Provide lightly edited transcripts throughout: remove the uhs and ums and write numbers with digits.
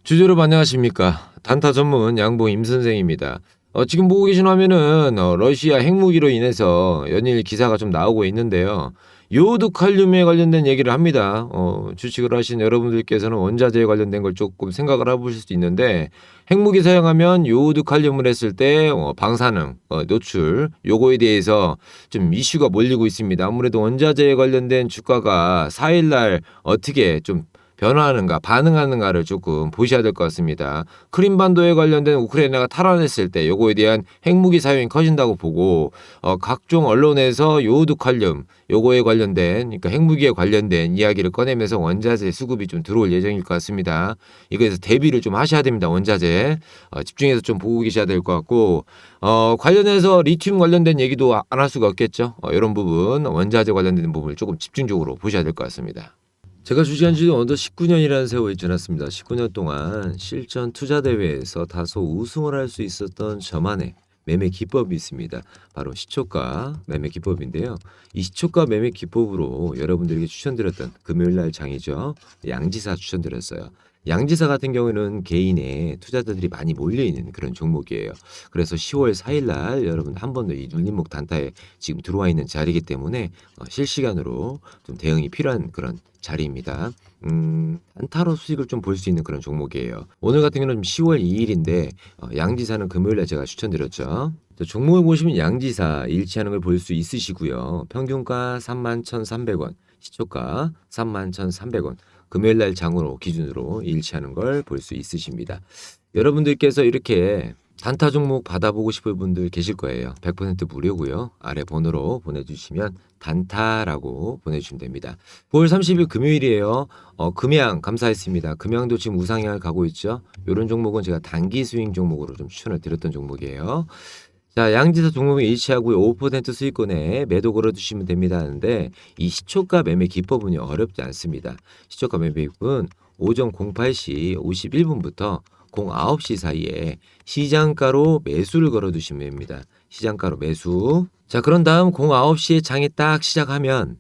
주저로 안녕하십니까. 단타 전문 양봉 임선생입니다. 지금 보고 계신 화면은 러시아 핵무기로 인해서 연일 기사가 좀 나오고 있는데요. 요오드 칼륨에 관련된 얘기를 합니다. 주식을 하신 여러분들께서는 원자재에 관련된 걸 조금 생각을 해보실 수 있는데, 핵무기 사용하면 요오드 칼륨을 했을 때 방사능, 노출, 요거에 대해서 좀 이슈가 몰리고 있습니다. 아무래도 원자재에 관련된 주가가 4일날 어떻게 좀 변화하는가 반응하는가를 조금 보셔야 될 것 같습니다. 크림반도에 관련된 우크라이나가 탈환했을 때 요거에 대한 핵무기 사용이 커진다고 보고 각종 언론에서 요오드 칼륨 요거에 관련된 그러니까 핵무기에 관련된 이야기를 꺼내면서 원자재 수급이 좀 들어올 예정일 것 같습니다. 이거에서 대비를 좀 하셔야 됩니다. 원자재 집중해서 좀 보고 계셔야 될 것 같고 관련해서 리튬 관련된 얘기도 안 할 수가 없겠죠. 이런 부분 원자재 관련된 부분을 조금 집중적으로 보셔야 될 것 같습니다. 제가 주식한 지도 어느덧 19년이라는 세월이 지났습니다. 19년 동안 실전 투자 대회에서 다소 우승을 할 수 있었던 저만의 매매 기법이 있습니다. 바로 시초가 매매 기법인데요. 이 시초가 매매 기법으로 여러분들에게 추천드렸던 금요일날 장이죠. 양지사 추천드렸어요. 양지사 같은 경우에는 개인의 투자자들이 많이 몰려있는 그런 종목이에요. 그래서 10월 4일날 여러분 한 번 더 이 눌림목 단타에 지금 들어와 있는 자리이기 때문에 실시간으로 좀 대응이 필요한 그런 자리입니다. 단타로 수익을 좀 볼 수 있는 그런 종목이에요. 오늘 같은 경우는 10월 2일인데 양지사는 금요일에 제가 추천드렸죠. 종목을 보시면 양지사 일치하는 걸 볼 수 있으시고요. 평균가 31,300원, 시초가 31,300원. 금요일날 장으로 기준으로 일치하는 걸 볼 수 있으십니다. 여러분들께서 이렇게 단타 종목 받아보고 싶을 분들 계실 거예요. 100% 무료고요. 아래 번호로 보내주시면 단타라고 보내주시면 됩니다. 9월 30일 금요일이에요. 금양 감사했습니다. 금양도 지금 우상향을 가고 있죠. 이런 종목은 제가 단기 스윙 종목으로 좀 추천을 드렸던 종목이에요. 자, 양지사 종목에 일치하고 5% 수익권에 매도 걸어두시면 됩니다 하는데 이 시초가 매매 기법은 어렵지 않습니다. 시초가 매매 기법은 오전 08시 51분부터 09시 사이에 시장가로 매수를 걸어두시면 됩니다. 시장가로 매수. 자, 그런 다음 09시에 장이 딱 시작하면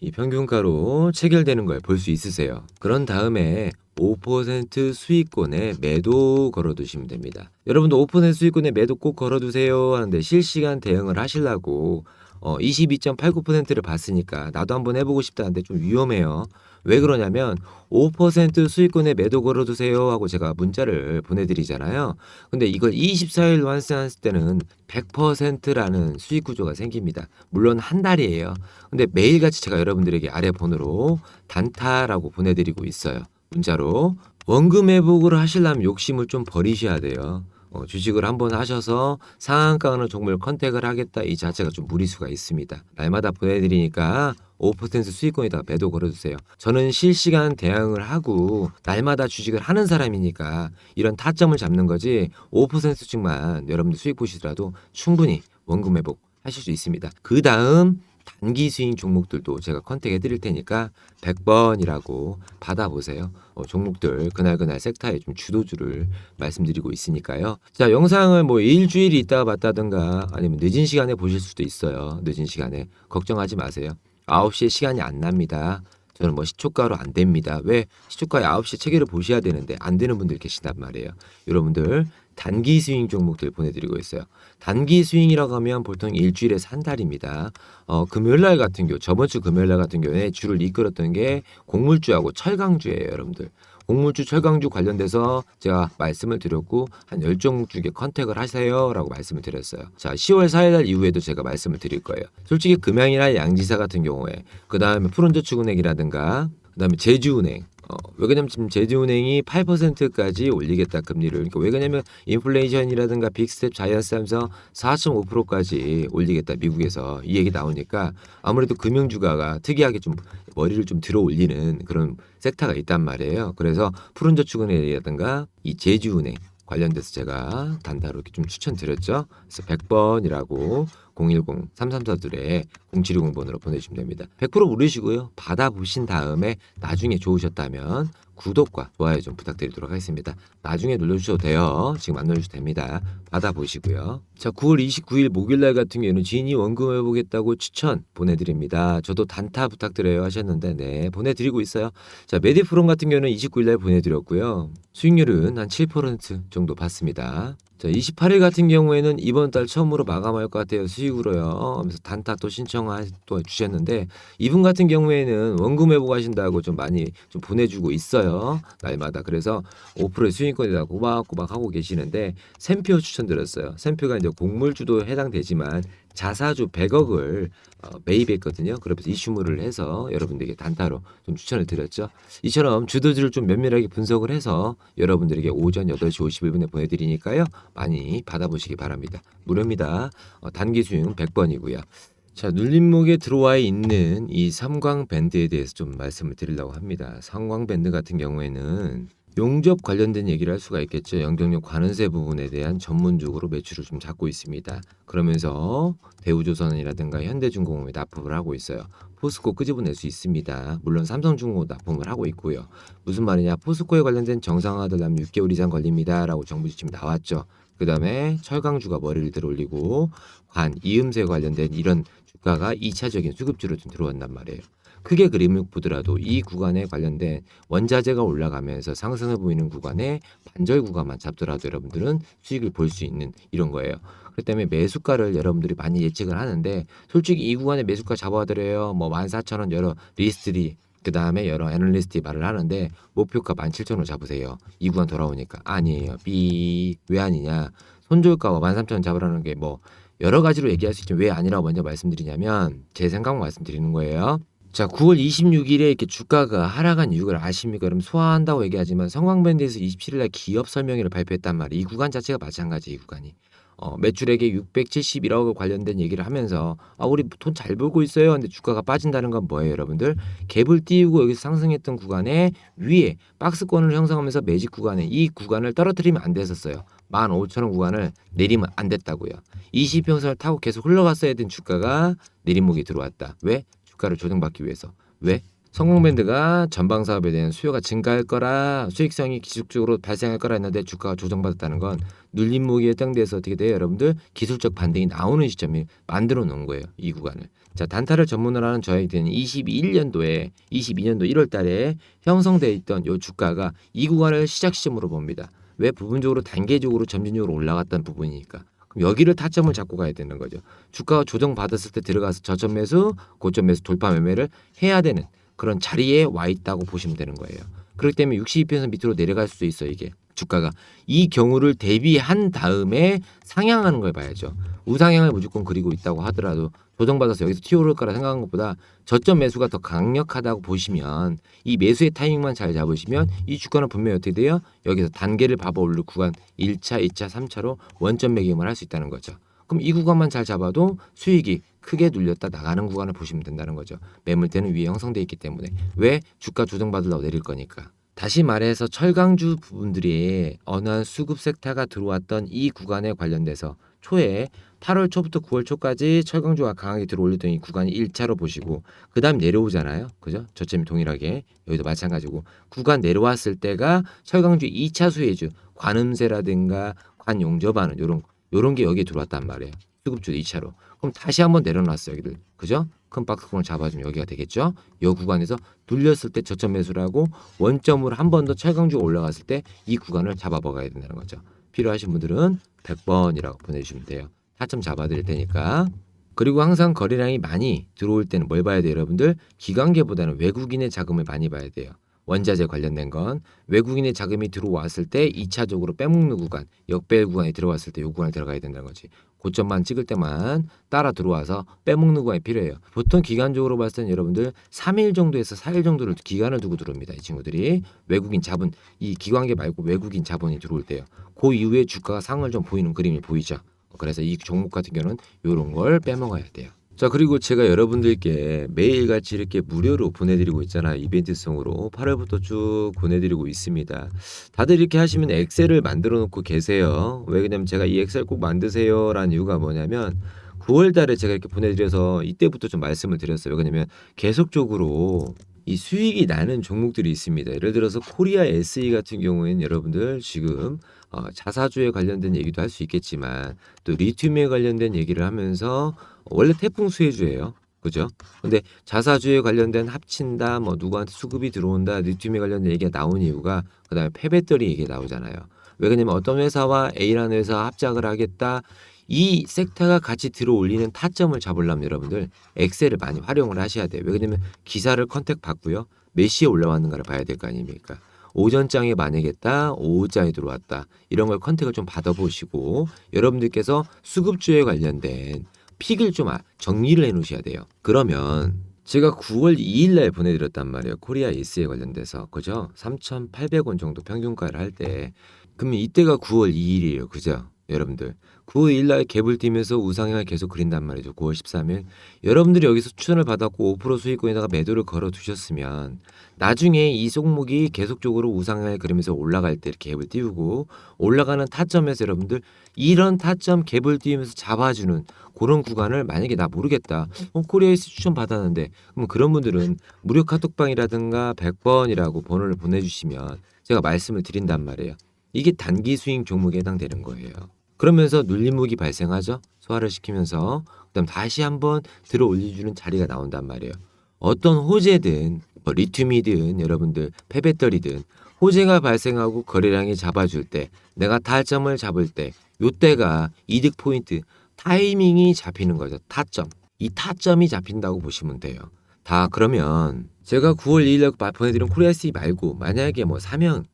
이 평균가로 체결되는 걸 볼 수 있으세요. 그런 다음에 5% 수익권에 매도 걸어두시면 됩니다. 여러분도 5% 수익권에 매도 꼭 걸어두세요 하는데 실시간 대응을 하시려고 22.89%를 봤으니까 나도 한번 해보고 싶다는데 좀 위험해요. 왜 그러냐면 5% 수익권에 매도 걸어두세요 하고 제가 문자를 보내드리잖아요. 근데 이걸 24일 완성했을 때는 100%라는 수익 구조가 생깁니다. 물론 한 달이에요. 근데 매일같이 제가 여러분들에게 아래 번호로 단타라고 보내드리고 있어요. 문자로. 원금 회복을 하시려면 욕심을 좀 버리셔야 돼요. 주식을 한번 하셔서 상한가 어느 종목을 컨택을 하겠다 이 자체가 좀 무리수가 있습니다. 날마다 보내드리니까 5% 수익권에다가 매도 걸어주세요. 저는 실시간 대응을 하고 날마다 주식을 하는 사람이니까 이런 타점을 잡는 거지 5% 수익만 여러분들 수익 보시더라도 충분히 원금 회복 하실 수 있습니다. 그 다음 단기 스윙 종목들도 제가 컨택해 드릴 테니까 100번이라고 받아보세요. 종목들 그날 섹터의 좀 주도주를 말씀드리고 있으니까요. 자, 영상을 뭐 일주일 있다가 봤다든가 아니면 늦은 시간에 보실 수도 있어요. 늦은 시간에 걱정하지 마세요. 9시에 시간이 안 납니다. 저는 뭐 시초가로 안 됩니다. 왜? 시초가에 9시에 체계를 보셔야 되는데 안 되는 분들 계신단 말이에요. 여러분들 단기 스윙 종목들 보내드리고 있어요. 단기 스윙이라고 하면 보통 일주일에서 한 달입니다. 금요일날 같은 경우 저번 주 금요일날 같은 경우에 주를 이끌었던 게 곡물주하고 철강주예요. 여러분들. 곡물주 철강주 관련돼서 제가 말씀을 드렸고 한 10종목주에 컨택을 하세요라고 말씀을 드렸어요. 자, 10월 4일 이후에도 제가 말씀을 드릴 거예요. 솔직히 금양이나 양지사 같은 경우에 그다음에 푸른저축은행이라든가 그다음에 제주은행 왜 그러냐면 지금 제주은행이 8%까지 올리겠다 금리를. 그러니까 왜 그러냐면 인플레이션이라든가 빅스텝 자이언스 하면서 4.5%까지 올리겠다 미국에서 이 얘기 나오니까 아무래도 금융주가가 특이하게 좀 머리를 좀 들어 올리는 그런 섹터가 있단 말이에요. 그래서 푸른저축은행이라든가 이 제주은행 관련돼서 제가 단타로 이렇게 좀 추천드렸죠. 그래서 100번이라고 010-3342에 0720번으로 보내주시면 됩니다. 100% 무료시고요. 받아보신 다음에 나중에 좋으셨다면 구독과 좋아요 좀 부탁드리도록 하겠습니다. 나중에 눌러주셔도 돼요. 지금 안 눌러주셔도 됩니다. 받아보시고요. 자, 9월 29일 목요일날 같은 경우에는 지인이 원금해보겠다고 추천 보내드립니다. 저도 단타 부탁드려요 하셨는데 네 보내드리고 있어요. 자, 메디프롬 같은 경우는 29일날 보내드렸고요. 수익률은 한 7% 정도 받습니다. 자, 28일 같은 경우에는 이번 달 처음으로 마감할 것 같아요. 수익으로요. 하면서 단타 또 또 주셨는데 이분 같은 경우에는 원금 회복 하신다고 좀 많이 좀 보내주고 있어요. 날마다. 그래서 5%의 수익권에다 꼬박꼬박 하고 계시는데 샘표 추천드렸어요. 샘표가 이제 곡물주도 해당되지만 자사주 100억을 매입했거든요. 그러면서 이슈물을 해서 여러분들에게 단타로 좀 추천을 드렸죠. 이처럼 주도주를 좀 면밀하게 분석을 해서 여러분들에게 오전 8시 51분에 보내드리니까요. 많이 받아보시기 바랍니다. 무료입니다. 단기 수익 100번이고요. 자, 눌림목에 들어와 있는 이 삼광밴드에 대해서 좀 말씀을 드리려고 합니다. 삼광밴드 같은 경우에는 용접 관련된 얘기를 할 수가 있겠죠. 영종력 관원세 부분에 대한 전문적으로 매출을 좀 잡고 있습니다. 그러면서 대우조선이라든가 현대중공업에 납품을 하고 있어요. 포스코 끄집어낼 수 있습니다. 물론 삼성중공업 납품을 하고 있고요. 무슨 말이냐? 포스코에 관련된 정상화되려면 6개월 이상 걸립니다라고 정부 지침이 나왔죠. 그 다음에 철강주가 머리를 들어올리고 이음새 관련된 이런 주가가 2차적인 수급주로 좀 들어온단 말이에요. 크게 그림을 보더라도 이 구간에 관련된 원자재가 올라가면서 상승을 보이는 구간에 반절 구간만 잡더라도 여러분들은 수익을 볼 수 있는 이런 거예요. 그렇기 때문에 매수가를 여러분들이 많이 예측을 하는데 솔직히 이 구간에 매수가 잡아드려요. 뭐 14,000원 여러 리스트리 그 다음에 여러 애널리스트이 말을 하는데 목표가 17,000원 잡으세요. 이 구간 돌아오니까 아니에요. 왜 아니냐. 손절가와 13,000원 잡으라는 게 뭐 여러 가지로 얘기할 수 있지만 왜 아니라고 먼저 말씀드리냐면 제 생각만 말씀드리는 거예요. 자, 9월 26일에 이렇게 주가가 하락한 이유를 아십니까? 그럼 소화한다고 얘기하지만 성광밴드에서 27일날 기업 설명회를 발표했단 말이에요. 이 구간 자체가 마찬가지 이 구간이. 매출액에 671억 관련된 얘기를 하면서 우리 돈 잘 벌고 있어요. 근데 주가가 빠진다는 건 뭐예요, 여러분들? 갭을 띄우고 여기서 상승했던 구간에 위에 박스권을 형성하면서 매직 구간에 이 구간을 떨어뜨리면 안 됐었어요. 15,000원 구간을 내리면 안 됐다고요. 20평선을 타고 계속 흘러갔어야 된 주가가 내리목이 들어왔다. 왜? 주가를 조정받기 위해서. 왜? 성공밴드가 전방 사업에 대한 수요가 증가할 거라 수익성이 기술적으로 발생할 거라 했는데 주가가 조정받았다는 건 눌림목이 해당돼서 어떻게 돼요? 여러분들 기술적 반등이 나오는 시점이 만들어 놓은 거예요. 이 구간을. 자, 단타를 전문으로 하는 저에게는 22년도 1월 달에 형성되어 있던 이 주가가 이 구간을 시작 시점으로 봅니다. 왜? 부분적으로 단계적으로 점진적으로 올라갔던 부분이니까. 그럼 여기를 타점을 잡고 가야 되는 거죠. 주가가 조정받았을 때 들어가서 저점 매수, 고점 매수 돌파 매매를 해야 되는 그런 자리에 와 있다고 보시면 되는 거예요. 그렇기 때문에 62평선 밑으로 내려갈 수도 있어요. 이게 주가가 이 경우를 대비한 다음에 상향하는 걸 봐야죠. 우상향을 무조건 그리고 있다고 하더라도 조정받아서 여기서 튀어오를 거라 생각한 것보다 저점 매수가 더 강력하다고 보시면 이 매수의 타이밍만 잘 잡으시면 이 주가는 분명히 어떻게 돼요? 여기서 단계를 밟아 오를 구간 1차, 2차, 3차로 원점 매김을 할 수 있다는 거죠. 그럼 이 구간만 잘 잡아도 수익이 크게 눌렸다 나가는 구간을 보시면 된다는 거죠. 매물대는 위에 형성되어 있기 때문에. 왜? 주가 조정받으려고 내릴 거니까. 다시 말해서 철강주 부분들이 어느 한 수급 섹터가 들어왔던 이 구간에 관련돼서 초에 8월 초부터 9월 초까지 철강주가 강하게 들어올리던 이 구간이 1차로 보시고 그 다음 내려오잖아요. 그죠? 저점이 동일하게 여기도 마찬가지고 구간 내려왔을 때가 철강주 2차 수혜주 관음세라든가 관용접하는 요런 게 여기에 들어왔단 말이에요. 수급주 2차로. 그럼 다시 한번 내려놨어요. 여기들. 그죠? 큰 박스권을 잡아주면 여기가 되겠죠. 이 구간에서 눌렸을 때 저점 매수를 하고 원점으로 한 번 더 철강주가 올라갔을 때 이 구간을 잡아먹어야 된다는 거죠. 필요하신 분들은 100번이라고 보내주시면 돼요. 타점 잡아드릴 테니까. 그리고 항상 거래량이 많이 들어올 때는 뭘 봐야 돼요, 여러분들? 기관계보다는 외국인의 자금을 많이 봐야 돼요. 원자재 관련된 건 외국인의 자금이 들어왔을 때 2차적으로 빼먹는 구간, 역배열 구간에 들어왔을 때 이 구간에 들어가야 된다는 거지. 고점만 찍을 때만 따라 들어와서 빼먹는 구간이 필요해요. 보통 기간적으로 봤을 때는 여러분들 3일 정도에서 4일 정도를 기간을 두고 들어옵니다. 이 친구들이 외국인 자본, 이 기관계 말고 외국인 자본이 들어올 때요. 그 이후에 주가가 상을 좀 보이는 그림이 보이죠. 그래서 이 종목 같은 경우는 이런 걸 빼먹어야 돼요. 자, 그리고 제가 여러분들께 매일같이 이렇게 무료로 보내드리고 있잖아요. 이벤트성으로 8월부터 쭉 보내드리고 있습니다. 다들 이렇게 하시면 엑셀을 만들어 놓고 계세요. 왜 그러냐면 제가 이 엑셀 꼭 만드세요 라는 이유가 뭐냐면 9월 달에 제가 이렇게 보내드려서 이때부터 좀 말씀을 드렸어요. 왜냐면 계속적으로 이 수익이 나는 종목들이 있습니다. 예를 들어서 코리아 SE 같은 경우에는 여러분들 지금 자사주에 관련된 얘기도 할 수 있겠지만 또 리튬에 관련된 얘기를 하면서 원래 태풍 수혜주예요. 그죠? 근데 자사주에 관련된 합친다, 뭐 누구한테 수급이 들어온다, 리튬에 관련된 얘기가 나온 이유가 그다음에 폐배터리 얘기가 나오잖아요. 왜냐면 어떤 회사와 A라는 회사와 합작을 하겠다. 이 섹터가 같이 들어올리는 타점을 잡으려면 여러분들 엑셀을 많이 활용을 하셔야 돼요. 왜냐면 기사를 컨택 받고요. 몇 시에 올라왔는가를 봐야 될 거 아닙니까? 오전장에 만약에다 오후장에 들어왔다. 이런 걸 컨택을 좀 받아보시고 여러분들께서 수급주에 관련된 픽을 좀 정리를 해 놓으셔야 돼요. 그러면 제가 9월 2일 날 보내드렸단 말이에요. 코리아 S에 관련돼서. 그죠? 3,800원 정도 평균가를 할 때. 그러면 이때가 9월 2일이에요. 그죠? 여러분들. 9월 2일 날 갭을 띄면서 우상향을 계속 그린단 말이죠. 9월 13일. 여러분들이 여기서 추천을 받았고 5% 수익권에다가 매도를 걸어 두셨으면 나중에 이 종목이 계속적으로 우상향을 그리면서 올라갈 때 이렇게 갭을 띄우고 올라가는 타점에서 여러분들 이런 타점 갭을 띄우면서 잡아주는 그런 구간을 만약에 나 모르겠다. 코리아에서 추천 받았는데 그럼 그런 분들은 무료 카톡방이라든가 100번이라고 번호를 보내주시면 제가 말씀을 드린단 말이에요. 이게 단기 스윙 종목에 해당되는 거예요. 그러면서 눌림목이 발생하죠. 소화를 시키면서 그다음 다시 한번 들어 올려주는 자리가 나온단 말이에요. 어떤 호재든 뭐 리튬이든 여러분들 폐배터리든 호재가 발생하고 거래량이 잡아줄 때 내가 타점을 잡을 때 요때가 이득 포인트 타이밍이 잡히는 거죠. 타점. 이 타점이 잡힌다고 보시면 돼요. 다 그러면 제가 9월 2일 날 보내드린 코리아 C 말고 만약에 뭐 사명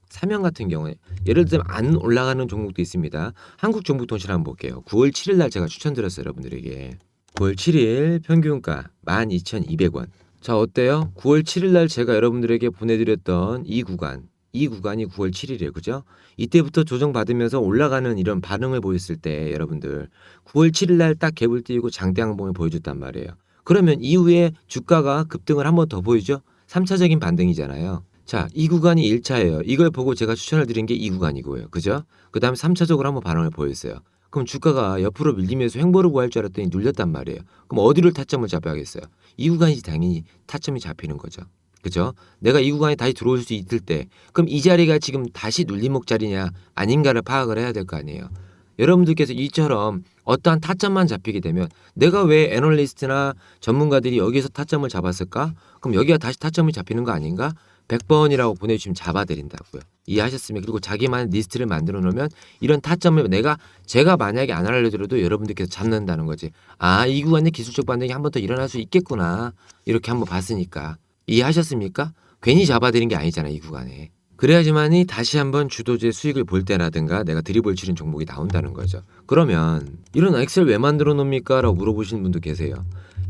같은 경우에 예를 들면 안 올라가는 종목도 있습니다. 한국정보통신 한번 볼게요. 9월 7일 날 제가 추천드렸어요. 여러분들에게. 9월 7일 평균가 12,200원. 자 어때요? 9월 7일 날 제가 여러분들에게 보내드렸던 이 구간이 9월 7일이에요. 그죠? 이때부터 조정받으면서 올라가는 이런 반응을 보였을 때 여러분들 9월 7일 날 딱 갭을 띄우고 장대 항봉을 보여줬단 말이에요. 그러면 이후에 주가가 급등을 한 번 더 보이죠? 3차적인 반등이잖아요. 자, 이 구간이 1차예요. 이걸 보고 제가 추천을 드린 게 이 구간이고요. 그죠? 그 다음에 3차적으로 한번 반응을 보였어요. 그럼 주가가 옆으로 밀리면서 횡보를 구할 줄 알았더니 눌렸단 말이에요. 그럼 어디를 타점을 잡아야겠어요? 이 구간이 당연히 타점이 잡히는 거죠. 그죠? 내가 이 구간에 다시 들어올 수 있을 때 그럼 이 자리가 지금 다시 눌림목 자리냐 아닌가를 파악을 해야 될 거 아니에요. 여러분들께서 이처럼 어떠한 타점만 잡히게 되면 내가 왜 애널리스트나 전문가들이 여기서 타점을 잡았을까? 그럼 여기가 다시 타점이 잡히는 거 아닌가? 100번이라고 보내주시면 잡아드린다고요. 이해하셨습니까? 그리고 자기만의 리스트를 만들어 놓으면 이런 타점을 제가 만약에 안 알려드려도 여러분들께서 잡는다는 거지. 아, 이 구간에 기술적 반등이 한 번 더 일어날 수 있겠구나. 이렇게 한번 봤으니까. 이해하셨습니까? 괜히 잡아드린 게 아니잖아, 이 구간에. 그래야지만이 다시 한번 주도주의 수익을 볼 때라든가 내가 드리블 치는 종목이 나온다는 거죠. 그러면 이런 엑셀 왜 만들어 놓습니까? 라고 물어보시는 분도 계세요.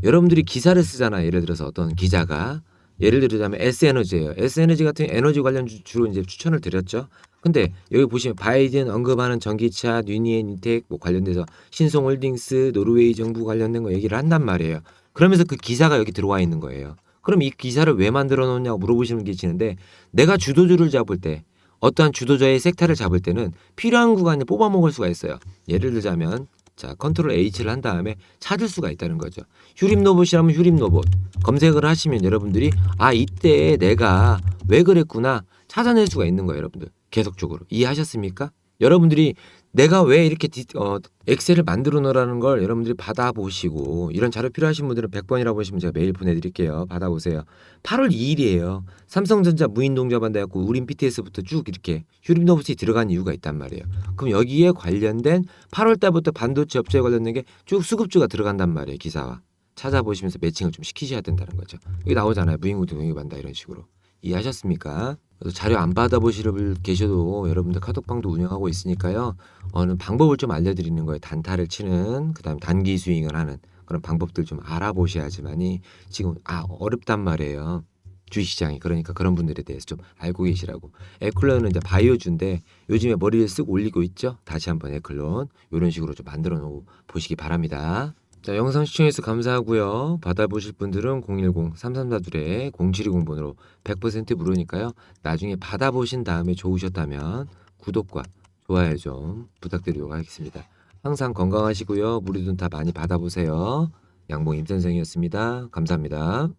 여러분들이 기사를 쓰잖아요. 예를 들어서 어떤 기자가 예를 들자면 S에너지예요. S에너지 같은 에너지 관련 주로 이제 추천을 드렸죠. 근데 여기 보시면 바이든 언급하는 전기차, 뉴니엔 인텍 뭐 관련돼서 신송홀딩스, 노르웨이 정부 관련된 거 얘기를 한단 말이에요. 그러면서 그 기사가 여기 들어와 있는 거예요. 그럼 이 기사를 왜 만들어 놓냐고 물어보시는 게 계시는데 내가 주도주를 잡을 때 어떠한 주도자의 섹터를 잡을 때는 필요한 구간에 뽑아 먹을 수가 있어요. 예를 들자면 자 컨트롤 H를 한 다음에 찾을 수가 있다는 거죠. 휴림 로봇이라면 휴림 로봇 검색을 하시면 여러분들이 아 이때 내가 왜 그랬구나 찾아낼 수가 있는 거예요. 여러분들 계속적으로 이해하셨습니까? 여러분들이 내가 왜 이렇게 엑셀을 만들어 놓으라는 걸 여러분들이 받아보시고 이런 자료 필요하신 분들은 100번이라고 하시면 제가 메일 보내드릴게요. 받아보세요. 8월 2일이에요. 삼성전자 무인동자반 돼갖고 우린 BTS부터 쭉 이렇게 휴림노브스에 들어간 이유가 있단 말이에요. 그럼 여기에 관련된 8월 달부터 반도체 업체에 관련된 게 쭉 수급주가 들어간단 말이에요. 기사와. 찾아보시면서 매칭을 좀 시키셔야 된다는 거죠. 여기 나오잖아요. 무인동자반다 이런 식으로. 이해하셨습니까? 자료 안 받아보시는 분 계셔도 여러분들 카톡방도 운영하고 있으니까요. 어느 방법을 좀 알려드리는 거예요. 단타를 치는 그다음 단기 스윙을 하는 그런 방법들 좀 알아보셔야지만이 지금 어렵단 말이에요. 주식시장이 그러니까 그런 분들에 대해서 좀 알고 계시라고. 에클론은 이제 바이오주인데 요즘에 머리를 쓱 올리고 있죠. 다시 한번 에클론 이런 식으로 좀 만들어 놓고 보시기 바랍니다. 자, 영상 시청해주셔서 감사하고요. 받아보실 분들은 010-3342-0720번으로 100% 무료니까요. 나중에 받아보신 다음에 좋으셨다면 구독과 좋아요 좀 부탁드리도록 하겠습니다. 항상 건강하시고요. 무리도 다 많이 받아보세요. 양봉 임 선생이었습니다. 감사합니다.